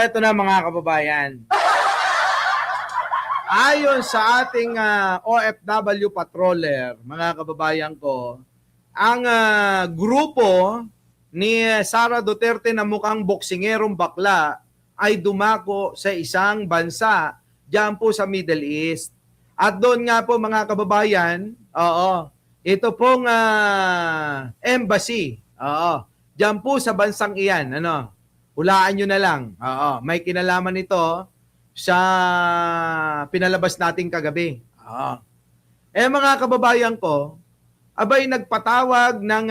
eto na mga kababayan. Ayon sa ating OFW patroller, mga kababayan ko, ang grupo ni Sara Duterte na mukhang boksingerong bakla ay dumako sa isang bansa diyan po sa Middle East. At doon nga po mga kababayan, ito pong embassy, diyan po sa bansang iyan, hulaan nyo na lang. May kinalaman ito sa pinalabas nating kagabi. Mga kababayan ko, abay nagpatawag ng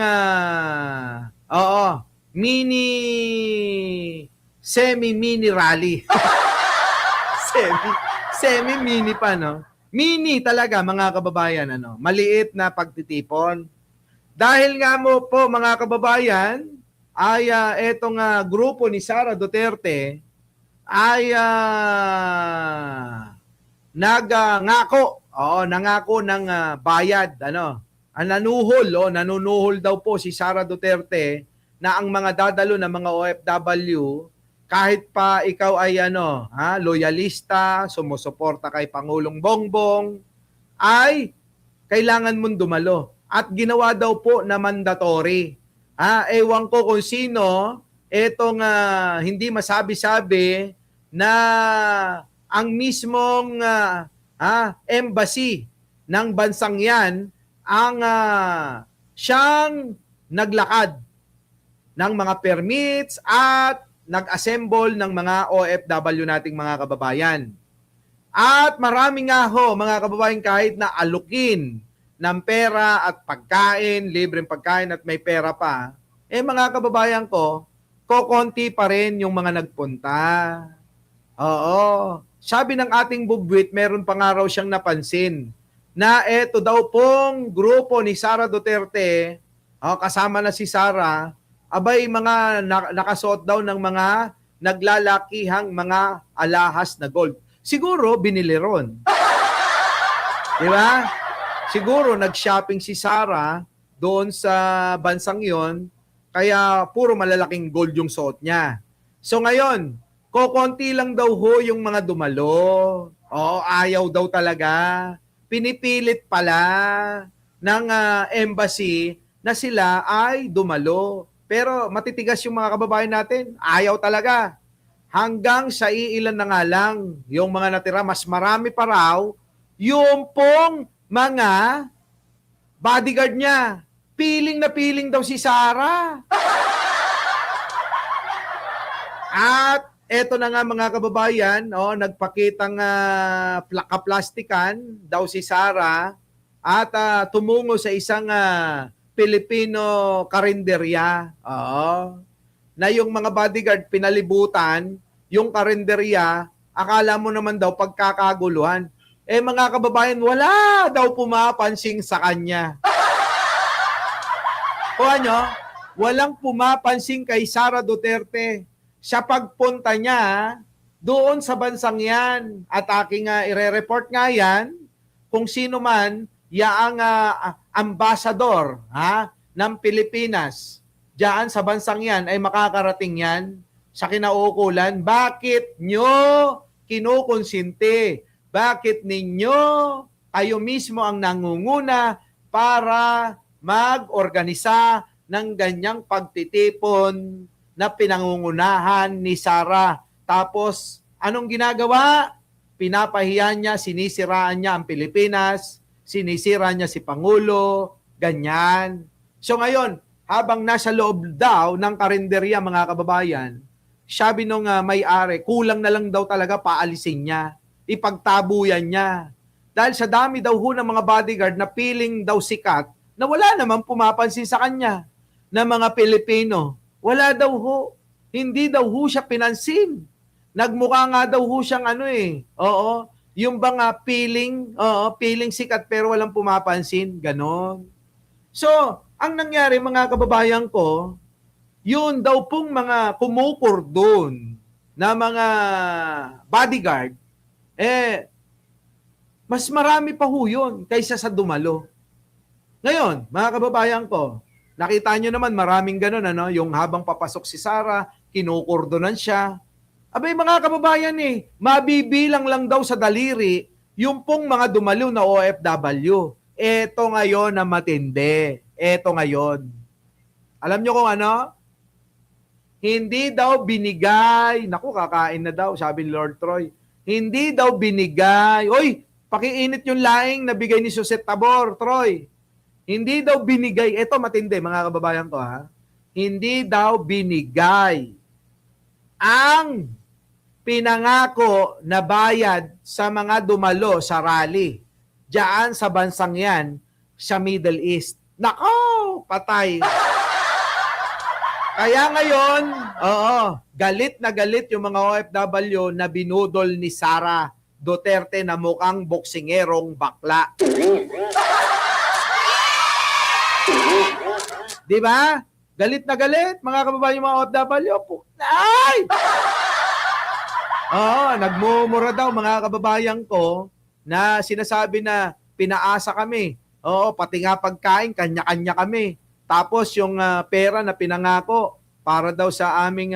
semi-mini rally. Semi-mini pa, no? Mini talaga, mga kababayan, maliit na pagtitipon. Dahil nga mo po, mga kababayan, ay etong grupo ni Sara Duterte ay nangako ng bayad, nanunuhol daw po si Sara Duterte na ang mga dadalo ng mga OFW, kahit pa ikaw ay loyalista, sumusuporta kay Pangulong Bongbong, ay kailangan mong dumalo. At ginawa daw po na mandatory. Ewan ko kung sino etong hindi masabi-sabi na ang mismong embassy ng bansang yan ang siyang naglakad ng mga permits at nag-assemble ng mga OFW nating mga kababayan. At marami nga ho, mga kababayan, kahit na alukin ng pera at pagkain, libreng pagkain at may pera pa, mga kababayan ko, kokonti pa rin yung mga nagpunta. Sabi ng ating bubwit, meron pa nga raw siyang napansin na eto daw pong grupo ni Sara Duterte, kasama na si Sara, abay mga nakasuot daw ng mga naglalakihang mga alahas na gold. Siguro binili ron. Di ba? Siguro nag-shopping si Sara doon sa bansang yon, kaya puro malalaking gold yung suot niya. So ngayon, kokonti lang daw ho yung mga dumalo. Ayaw daw talaga. Pinipilit pala ng embassy na sila ay dumalo. Pero matitigas yung mga kababayan natin. Ayaw talaga. Hanggang sa iilan na nga lang yung mga natira, mas marami pa raw yung pong mga bodyguard niya. Piling na piling daw si Sara. At eto na nga mga kababayan, nagpakitang kaplastikan daw si Sara at tumungo sa isang Pilipino karinderya. Na yung mga bodyguard pinalibutan, yung karinderya, akala mo naman daw pagkakaguluhan. Mga kababayan, wala daw pumapansing sa kanya. Walang pumapansing kay Sara Duterte sa pagpunta niya doon sa bansang yan. At aking ire-report nga yan kung sino man yaang ambassador ng Pilipinas diyan sa bansang yan ay makakarating yan sa kinauukulan. Bakit nyo kinukonsinti? Bakit ninyo kayo mismo ang nangunguna para mag-organisa ng ganyang pagtitipon na pinangungunahan ni Sara? Tapos, anong ginagawa? Pinapahiya niya, sinisiraan niya ang Pilipinas, sinisira niya si Pangulo, ganyan. So ngayon, habang nasa loob daw ng karinderya, mga kababayan, sabi nung may-ari, kulang na lang daw talaga paalisin niya, ipagtabuyan niya. Dahil sa dami daw ho ng mga bodyguard na piling daw sikat, na wala naman pumapansin sa kanya, na mga Pilipino. Wala daw ho. Hindi daw ho siya pinansin. Nagmukha nga daw ho siyang yung bang piling sikat pero walang pumapansin, ganon. So, ang nangyari mga kababayan ko, yun daw pong mga kumukurdon na mga bodyguard, mas marami pa ho yun kaysa sa dumalo. Ngayon, mga kababayan ko, nakita nyo naman maraming ganun, yung habang papasok si Sara, kinukurdonan siya. Abay mga kababayan mabibilang lang daw sa daliri yung pong mga dumalo na OFW. Eto ngayon na matindi. Eto ngayon. Alam nyo kung ano? Hindi daw binigay. Naku, kakain na daw, sabi ni Lord Troy. Hindi daw binigay. Oy, pakiinit yung laing na bigay ni Suset Tabor, Troy. Hindi daw binigay. Eto matindi, mga kababayan ko ha. Hindi daw binigay ang pinangako na bayad sa mga dumalo sa rally diyan sa bansang yan sa Middle East. Nako, patay. Kaya ngayon, galit na galit yung mga OFW na binudol ni Sara Duterte na mukhang boksingerong bakla. Di ba? Galit na galit, mga kababayan, yung mga OFW. Ay! Nagmumura daw mga kababayan ko na sinasabi na pinaasa kami. Pati nga pagkain, kanya-kanya kami. Tapos yung pera na pinangako para daw sa aming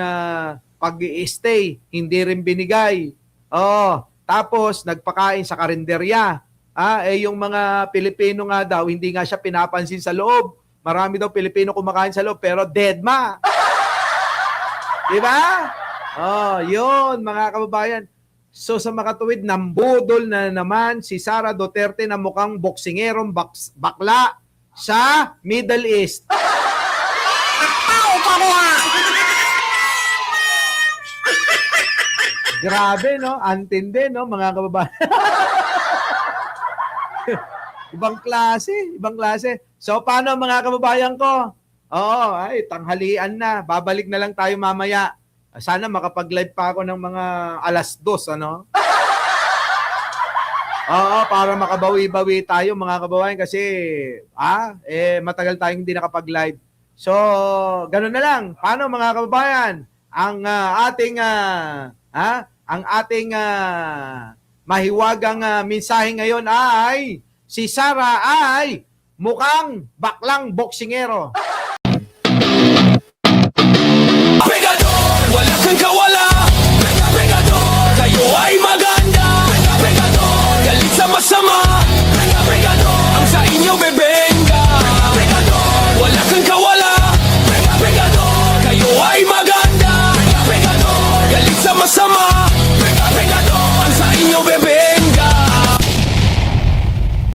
pag-i-stay, hindi rin binigay. Tapos nagpakain sa karinderya. Yung mga Pilipino nga daw, hindi nga siya pinapansin sa loob. Marami daw Pilipino kumakain sa loob, pero deadma. Diba? Yun mga kababayan. So sa makatuwid, nambudol na naman si Sara Duterte na mukhang boksingerong bakla sa Middle East. Grabe, no? Antindi, no, mga kababayan? Ibang klase. So, paano mga kababayan ko? Tanghalian na. Babalik na lang tayo mamaya. Sana makapag-live pa ako ng mga 2:00, ano? Para makabawi-bawi tayo mga kababayan kasi matagal tayong hindi nakapag-live. So, ganoon na lang. Paano mga kababayan? Ang ating mahiwagang mensahe ngayon ay si Sara ay mukhang baklang boksingero.